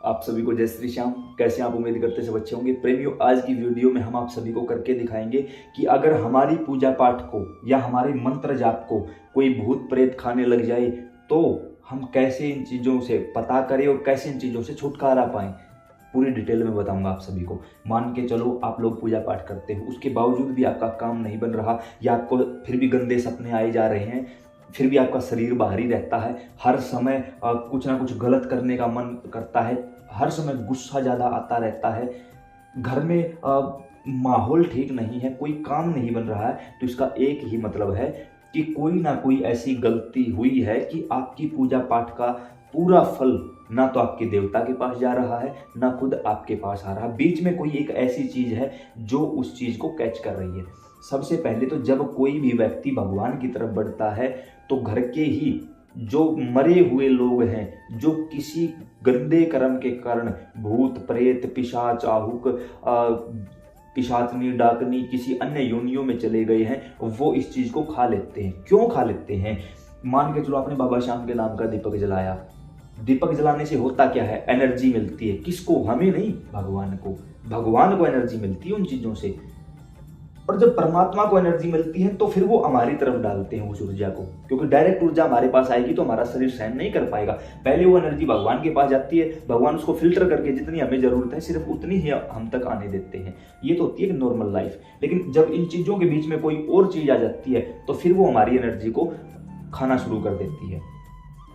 आप सभी को जय श्री श्याम। कैसे आप उम्मीद करते सब अच्छे होंगे। प्रेमियों, आज की वीडियो में हम आप सभी को करके दिखाएंगे कि अगर हमारी पूजा पाठ को या हमारे मंत्र जाप को कोई भूत प्रेत खाने लग जाए तो हम कैसे इन चीज़ों से पता करें और कैसे इन चीज़ों से छुटकारा पाएं। पूरी डिटेल में बताऊंगा आप सभी को। मान के चलो आप लोग पूजा पाठ करते हो, उसके बावजूद भी आपका काम नहीं बन रहा या आपको फिर भी गंदे सपने आए जा रहे हैं, फिर भी आपका शरीर बाहरी रहता है, हर समय कुछ ना कुछ गलत करने का मन करता है, हर समय गुस्सा ज़्यादा आता रहता है, घर में माहौल ठीक नहीं है, कोई काम नहीं बन रहा है, तो इसका एक ही मतलब है कि कोई ना कोई ऐसी गलती हुई है कि आपकी पूजा पाठ का पूरा फल ना तो आपके देवता के पास जा रहा है ना खुद आपके पास आ रहा है। बीच में कोई एक ऐसी चीज़ है जो उस चीज़ को कैच कर रही है। सबसे पहले तो जब कोई भी व्यक्ति भगवान की तरफ बढ़ता है तो घर के ही जो मरे हुए लोग हैं, जो किसी गंदे कर्म के कारण भूत प्रेत पिशाच आहुक पिशाचनी डाकनी किसी अन्य योनियों में चले गए हैं, वो इस चीज़ को खा लेते हैं। क्यों खा लेते हैं? मान के चलो आपने बाबा श्याम के नाम का दीपक जलाया, दीपक जलाने से होता क्या है? एनर्जी मिलती है। किसको? हमें नहीं, भगवान को। भगवान को एनर्जी मिलती है उन चीज़ों से। और जब परमात्मा को एनर्जी मिलती है तो फिर वो हमारी तरफ डालते हैं उस ऊर्जा को, क्योंकि डायरेक्ट ऊर्जा हमारे पास आएगी तो हमारा शरीर सहन नहीं कर पाएगा। पहले वो एनर्जी भगवान के पास जाती है, भगवान उसको फिल्टर करके जितनी हमें जरूरत है सिर्फ उतनी ही हम तक आने देते हैं। ये तो होती है नॉर्मल लाइफ। लेकिन जब इन चीज़ों के बीच में कोई और चीज़ आ जाती है तो फिर वो हमारी एनर्जी को खाना शुरू कर देती है।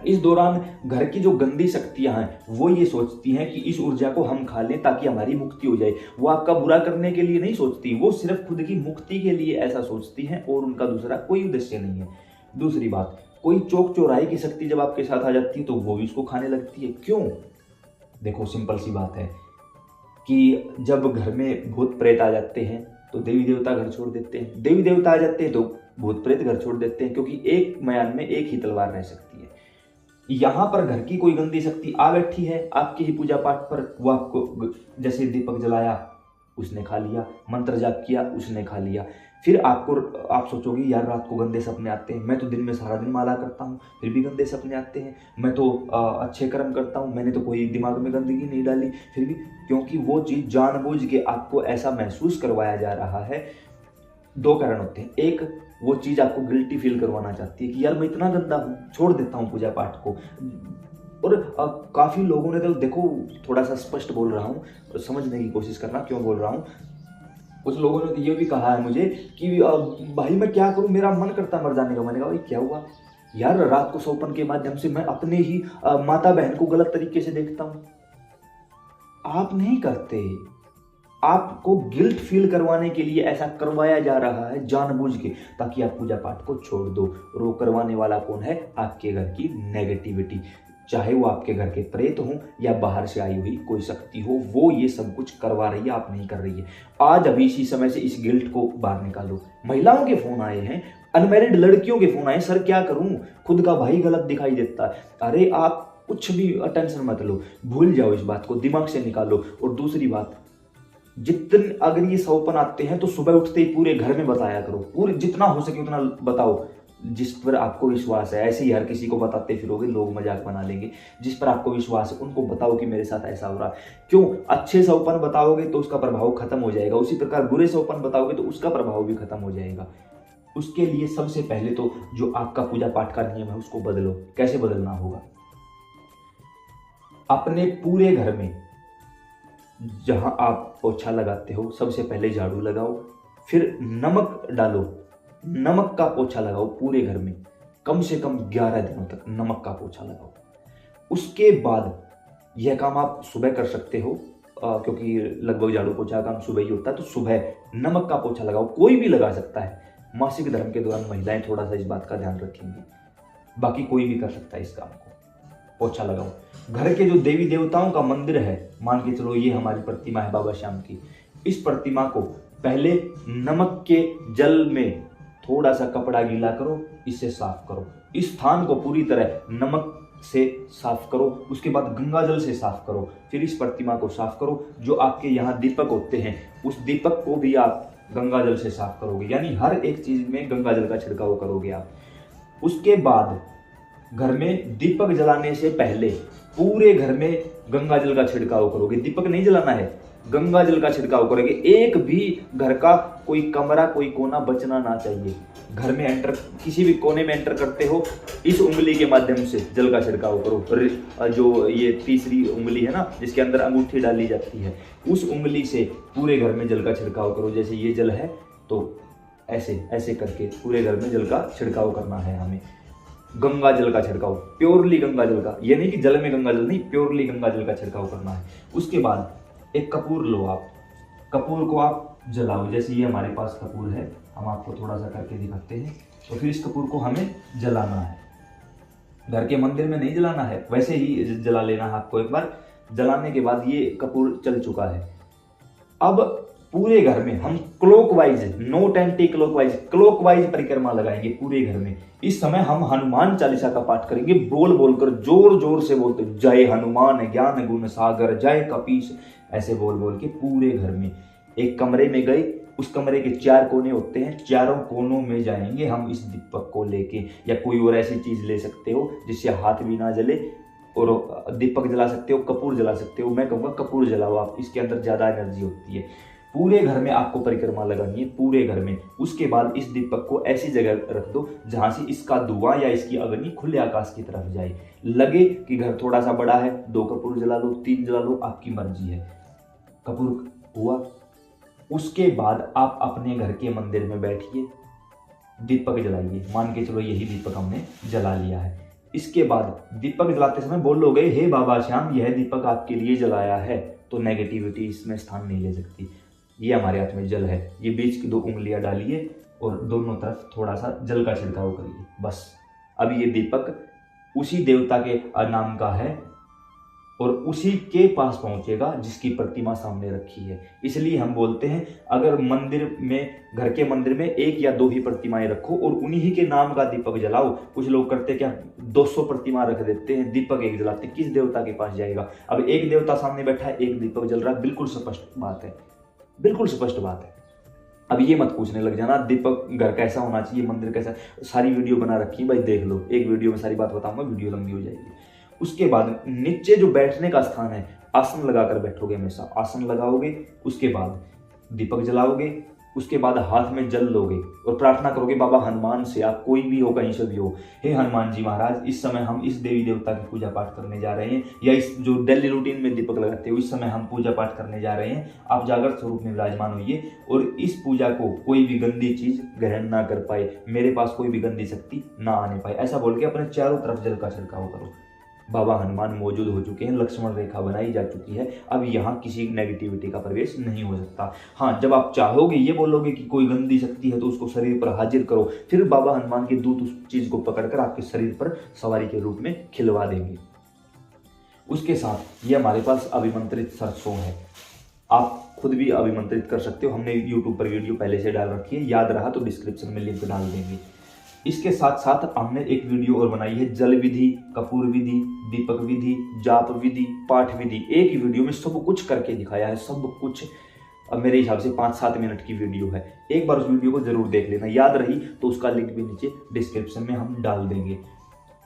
इस दौरान घर की जो गंदी शक्तियां हैं वो ये सोचती हैं कि इस ऊर्जा को हम खा लें ताकि हमारी मुक्ति हो जाए। वो आपका बुरा करने के लिए नहीं सोचती, वो सिर्फ खुद की मुक्ति के लिए ऐसा सोचती हैं और उनका दूसरा कोई उद्देश्य नहीं है। दूसरी बात, कोई चौक चौराहे की शक्ति जब आपके साथ आ जाती है तो वो भी उसको खाने लगती है। क्यों? देखो, सिंपल सी बात है कि जब घर में भूत प्रेत आ जाते हैं तो देवी देवता घर छोड़ देते हैं, देवी देवता आ जाते हैं तो भूत प्रेत घर छोड़ देते हैं, क्योंकि एक म्यान में एक ही तलवार रह सकती है। यहाँ पर घर की कोई गंदी शक्ति आ बैठी है आपकी ही पूजा पाठ पर, वो आपको जैसे दीपक जलाया उसने खा लिया, मंत्र जाप किया उसने खा लिया। फिर आप सोचोगे यार रात को गंदे सपने आते हैं, मैं तो दिन में सारा दिन माला करता हूँ फिर भी गंदे सपने आते हैं, मैं तो अच्छे कर्म करता हूँ, मैंने तो कोई दिमाग में गंदगी नहीं डाली फिर भी। क्योंकि वो चीज़ जानबूझ के आपको ऐसा महसूस करवाया जा रहा है। दो कारण होते हैं। एक, वो चीज़ आपको गिल्टी फील करवाना चाहती है कि यार मैं इतना गंदा हूँ, छोड़ देता हूँ पूजा पाठ को। और काफ़ी लोगों ने तो देखो, थोड़ा सा स्पष्ट बोल रहा हूँ, समझने की कोशिश करना क्यों बोल रहा हूँ। कुछ लोगों ने तो ये भी कहा है मुझे कि भाई मैं क्या करूँ, मेरा मन करता मर जाने का। मैंने कहा भाई क्या हुआ यार, रात को सोपन के माध्यम से मैं अपने ही माता बहन को गलत तरीके से देखता हूँ। आप नहीं करते, आपको गिल्ट फील करवाने के लिए ऐसा करवाया जा रहा है जानबूझ के, ताकि आप पूजा पाठ को छोड़ दो। और वो करवाने वाला कौन है? आपके घर की नेगेटिविटी, चाहे वो आपके घर के प्रेत हो या बाहर से आई हुई कोई शक्ति हो, वो ये सब कुछ करवा रही है, आप नहीं कर रही है। आज अभी इसी समय से इस गिल्ट को बाहर निकालो। महिलाओं के फोन आए हैं, अनमैरिड लड़कियों के फोन आए, सर क्या करूं, खुद का भाई गलत दिखाई देता है। अरे आप कुछ भी टेंशन मत लो, भूल जाओ इस बात को, दिमाग से निकालो। और दूसरी बात, जितने अगर ये सौपन आते हैं तो सुबह उठते ही पूरे घर में बताया करो, पूरे जितना हो सके उतना बताओ, जिस पर आपको विश्वास है। ऐसे ही हर किसी को बताते फिरोगे, लोग मजाक बना लेंगे। जिस पर आपको विश्वास है उनको बताओ कि मेरे साथ ऐसा हो रहा है। क्यों? अच्छे सौपन बताओगे तो उसका प्रभाव खत्म हो जाएगा, उसी प्रकार बुरे सौपन बताओगे तो उसका प्रभाव भी खत्म हो जाएगा। उसके लिए सबसे पहले तो जो आपका पूजा पाठ का नियम है उसको बदलो। कैसे बदलना होगा? अपने पूरे घर में जहां आप पोछा लगाते हो सबसे पहले झाड़ू लगाओ, फिर नमक डालो, नमक का पोछा लगाओ पूरे घर में, कम से कम 11 दिनों तक नमक का पोछा लगाओ। उसके बाद यह काम आप सुबह कर सकते हो, क्योंकि लगभग झाड़ू पोछा काम सुबह ही होता है, तो सुबह नमक का पोछा लगाओ। कोई भी लगा सकता है, मासिक धर्म के दौरान महिलाएं थोड़ा सा इस बात का ध्यान रखेंगी, बाकी कोई भी कर सकता है इस काम को। पोछा लगाओ। घर के जो देवी देवताओं का मंदिर है, मान के चलो ये हमारी प्रतिमा है बाबा श्याम की, इस प्रतिमा को पहले नमक के जल में थोड़ा सा कपड़ा गीला करो, इससे साफ करो। इस स्थान को पूरी तरह नमक से साफ करो, उसके बाद गंगा जल से साफ करो, फिर इस प्रतिमा को साफ करो। जो आपके यहाँ दीपक होते हैं उस दीपक को भी आप गंगा जल से साफ करोगे, यानी हर एक चीज में गंगा जल का छिड़काव करोगे आप। उसके बाद घर में दीपक जलाने से पहले पूरे घर में गंगा जल का छिड़काव करोगे, दीपक नहीं जलाना है, गंगा जल का छिड़काव करोगे। एक भी घर का कोई कमरा कोई कोना बचना ना चाहिए। घर में एंटर, किसी भी कोने में एंटर करते हो, इस उंगली के माध्यम से जल का छिड़काव करो। जो ये तीसरी उंगली है ना, जिसके अंदर अंगूठी डाली जाती है, उस उंगली से पूरे घर में जल का छिड़काव करो। जैसे ये जल है तो ऐसे ऐसे करके पूरे घर में जल का छिड़काव करना है हमें। गंगा जल का छिड़काव, प्योरली गंगा जल का, ये नहीं कि जल में गंगा जल नहीं, प्योरली गंगा जल का छिड़काव करना है। उसके बाद एक कपूर लो आप, कपूर को आप जलाओ। जैसे ये हमारे पास कपूर है, हम आपको थोड़ा सा करके दिखाते हैं। तो फिर इस कपूर को हमें जलाना है, घर के मंदिर में नहीं जलाना है, वैसे ही जला लेना है आपको एक बार। जलाने के बाद ये कपूर चल चुका है। अब पूरे घर में हम clockwise, not anti clockwise, clockwise परिक्रमा लगाएंगे पूरे घर में। इस समय हम हनुमान चालीसा का पाठ करेंगे, बोल बोलकर, जोर जोर से बोलते, जय हनुमान ज्ञान गुण सागर जय कपीश, ऐसे बोल बोल के पूरे घर में। एक कमरे में गए, उस कमरे के 4 कोने होते हैं, चारों कोनों में जाएंगे हम इस दीपक को लेके, या कोई और ऐसी चीज ले सकते हो जिससे हाथ भी ना जले, और दीपक जला सकते हो, कपूर जला सकते हो। मैं कहूँगा कपूर जलाओ आप, इसके अंदर ज्यादा एनर्जी होती है। पूरे घर में आपको परिक्रमा लगानी है, पूरे घर में। उसके बाद इस दीपक को ऐसी जगह रख दो जहां से इसका धुआं या इसकी अग्नि खुले आकाश की तरफ जाए। लगे कि घर थोड़ा सा बड़ा है, 2 कपूर जला लो, 3 जला लो, आपकी मर्जी है। कपूर हुआ, उसके बाद आप अपने घर के मंदिर में बैठिए, दीपक जलाइए। मान के चलो यही दीपक हमने जला लिया है। इसके बाद दीपक जलाते समय बोलोगे, हे बाबा श्याम, यह दीपक आपके लिए जलाया है, तो नेगेटिविटी इसमें स्थान नहीं ले सकती। ये हमारे हाथ में जल है, ये बीच की 2 उंगलियां डालिए और दोनों तरफ थोड़ा सा जल का छिड़काव करिए, बस। अब ये दीपक उसी देवता के नाम का है और उसी के पास पहुंचेगा जिसकी प्रतिमा सामने रखी है। इसलिए हम बोलते हैं, अगर मंदिर में, घर के मंदिर में 1 या 2 ही प्रतिमाएं रखो और उन्हीं के नाम का दीपक जलाओ। कुछ लोग करते क्या, 200 प्रतिमा रख देते हैं, दीपक एक जलाते, किस देवता के पास जाएगा। अब एक देवता सामने बैठा है, एक दीपक जल रहा है, बिल्कुल स्पष्ट बात है, बिल्कुल स्पष्ट बात है। अब ये मत पूछने लग जाना दीपक घर कैसा होना चाहिए, मंदिर कैसा, सारी वीडियो बना रखी है भाई, देख लो, एक वीडियो में सारी बात बताऊंगा, वीडियो लंबी हो जाएगी। उसके बाद नीचे जो बैठने का स्थान है, आसन लगाकर बैठोगे हमेशा, आसन लगाओगे, उसके बाद दीपक जलाओगे, उसके बाद हाथ में जल लोगे और प्रार्थना करोगे बाबा हनुमान से, आप कोई भी हो, कहीं से भी हो, हे हनुमान जी महाराज, इस समय हम इस देवी देवता की पूजा पाठ करने जा रहे हैं, या इस जो डेली रूटीन में दीपक लगाते हो, इस समय हम पूजा पाठ करने जा रहे हैं। आप जागृत स्वरूप में विराजमान होइए और इस पूजा को कोई भी गंदी चीज ग्रहण ना कर पाए, मेरे पास कोई भी गंदी शक्ति ना आने पाए, ऐसा बोल के अपने चारों तरफ जल का छिड़काव करो। बाबा हनुमान मौजूद हो चुके हैं, लक्ष्मण रेखा बनाई जा चुकी है, अब यहाँ किसी नेगेटिविटी का प्रवेश नहीं हो सकता। हाँ, जब आप चाहोगे, ये बोलोगे कि कोई गंदी शक्ति है, तो उसको शरीर पर हाजिर करो, फिर बाबा हनुमान के दूत उस चीज को पकड़कर आपके शरीर पर सवारी के रूप में खिलवा देंगे। उसके साथ ये हमारे पास अभिमंत्रित सरसों है, आप खुद भी अभिमंत्रित कर सकते हो, हमने यूट्यूब पर वीडियो पहले से डाल रखी है, याद रहा तो डिस्क्रिप्शन में लिंक डाल देंगे। इसके साथ साथ हमने एक वीडियो और बनाई है, जल विधि, कपूर विधि, दीपक विधि, जाप विधि, पाठ विधि, एक ही वीडियो में सब कुछ करके दिखाया है, सब कुछ। अब मेरे हिसाब से 5-7 मिनट की वीडियो है, एक बार उस वीडियो को जरूर देख लेना, याद रही तो उसका लिंक भी नीचे डिस्क्रिप्शन में हम डाल देंगे।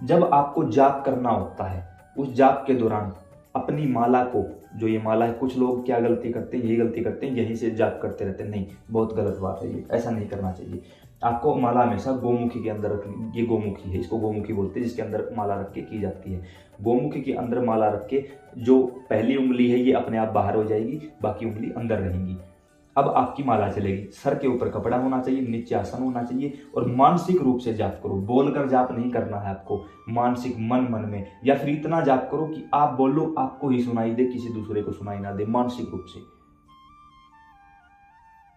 जब आपको जाप करना होता है, उस जाप के दौरान अपनी माला को, जो ये माला है, कुछ लोग क्या गलती करते हैं, यही गलती करते हैं, यहीं से जाप करते रहते हैं, नहीं, बहुत गलत बात है ये, ऐसा नहीं करना चाहिए। आपको माला हमेशा गोमुखी के अंदर रखनी, ये गोमुखी है, इसको गोमुखी बोलते हैं, जिसके अंदर माला रख के की जाती है। गोमुखी के अंदर माला रख के जो पहली उंगली है ये अपने आप बाहर हो जाएगी, बाकी उंगली अंदर रहेंगी। अब आपकी माला चलेगी, सर के ऊपर कपड़ा होना चाहिए, नीचे आसन होना चाहिए और मानसिक रूप से जाप करो, बोलकर जाप नहीं करना है आपको, मानसिक मन में, या फिर इतना जाप करो कि आप बोलो आपको ही सुनाई दे, किसी दूसरे को सुनाई ना दे, मानसिक रूप से।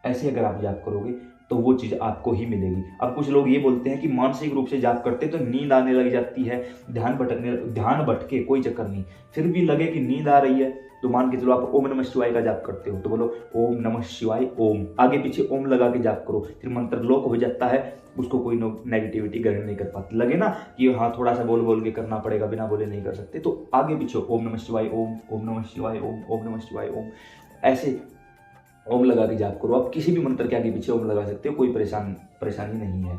ऐसे अगर आप जाप करोगे तो वो चीज आपको ही मिलेगी। अब कुछ लोग ये बोलते हैं कि मानसिक रूप से जाप करते तो नींद आने लग जाती है, ध्यान भटके, कोई चक्कर नहीं, फिर भी लगे कि नींद आ रही है तो मान के चलो आप ओम नमः शिवाय का जाप करते हो, तो बोलो ओम नमः शिवाय ओम, आगे पीछे ओम लगा के जाप करो, फिर मंत्र लोक हो जाता है, उसको कोई नेगेटिविटी ग्रहण नहीं कर पाती। लगे ना कि हाँ थोड़ा सा बोल बोल के करना पड़ेगा, बिना बोले नहीं कर सकते, तो आगे पीछे ओम नमः शिवाय ओम, ओम नमः शिवाय ओम, ओम नमः शिवाय ओम, ऐसे ओम लगा के जाप करो। आप किसी भी मंत्र के आगे पीछे ओम लगा सकते हो, कोई परेशानी नहीं है।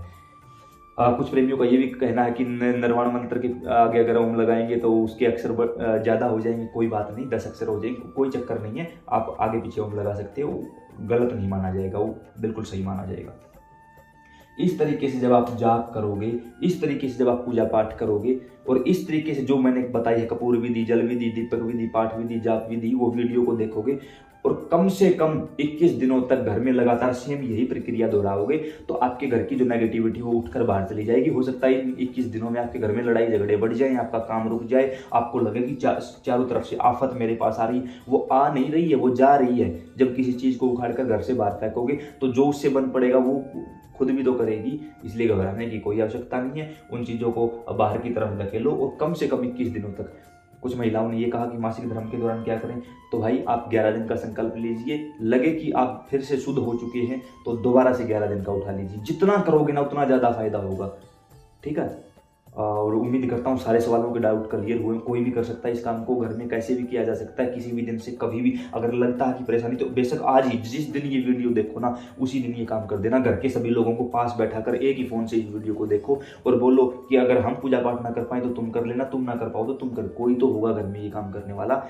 कुछ प्रेमियों का ये भी कहना है कि निर्वाण मंत्र के आगे अगर ओम लगाएंगे तो उसके अक्षर ज़्यादा हो जाएंगे। कोई बात नहीं, 10 अक्षर हो जाएंगे, कोई चक्कर नहीं है। आप आगे पीछे ओम लगा सकते हो, गलत नहीं माना जाएगा, वो बिल्कुल सही माना जाएगा। इस तरीके से जब आप जाप करोगे, इस तरीके से जब आप पूजा पाठ करोगे, और इस तरीके से जो मैंने बताई है कपूर विधि, जल विधि, दीपक विधि, पाठ विधि, जाप विधि, वो वीडियो को देखोगे और कम से कम 21 दिनों तक घर में लगातार सेम यही प्रक्रिया दोहराओगे तो आपके घर की जो नेगेटिविटी वो उठकर बाहर चली जाएगी। हो सकता है इन 21 दिनों में आपके घर में लड़ाई झगड़े बढ़ जाए, आपका काम रुक जाए, आपको लगे कि चारों तरफ से आफत मेरे पास आ रही, वो आ नहीं रही है, वो जा रही है। जब किसी चीज़ को उखाड़ कर घर से बाहर फेंकोगे तो जो उससे बन पड़ेगा वो खुद भी तो करेगी, इसलिए घबराने की कोई आवश्यकता नहीं है। उन चीज़ों को बाहर की तरफ धकेलो और कम से कम 21 दिनों तक। कुछ महिलाओं ने ये कहा कि मासिक धर्म के दौरान क्या करें, तो भाई आप 11 दिन का संकल्प लीजिए। लगे कि आप फिर से शुद्ध हो चुके हैं तो दोबारा से 11 दिन का उठा लीजिए। जितना करोगे ना उतना ज़्यादा फायदा होगा, ठीक है। और उम्मीद करता हूँ सारे सवालों के डाउट क्लियर हुए। कोई भी कर सकता है इस काम को, घर में कैसे भी किया जा सकता है, किसी भी दिन से कभी भी। अगर लगता है कि परेशानी तो बेशक आज ही जिस दिन ये वीडियो देखो ना उसी दिन ये काम कर देना। घर के सभी लोगों को पास बैठा कर एक ही फ़ोन से इस वीडियो को देखो और बोलो कि अगर हम पूजा पाठ ना कर पाए तो तुम कर लेना, तुम ना कर पाओ तो तुम कर, कोई तो होगा घर में ये काम करने वाला।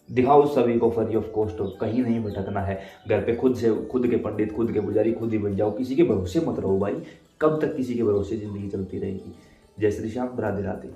दिखाओ सभी को फ्री ऑफ कॉस्ट, कहीं नहीं भटकना है। घर पे खुद से खुद के पंडित, खुद के पुजारी खुद ही बन जाओ। किसी के भरोसे मत रहो भाई, कब तक किसी के भरोसे ज़िंदगी चलती रहेगी। जय श्री श्याम, राधे राधे।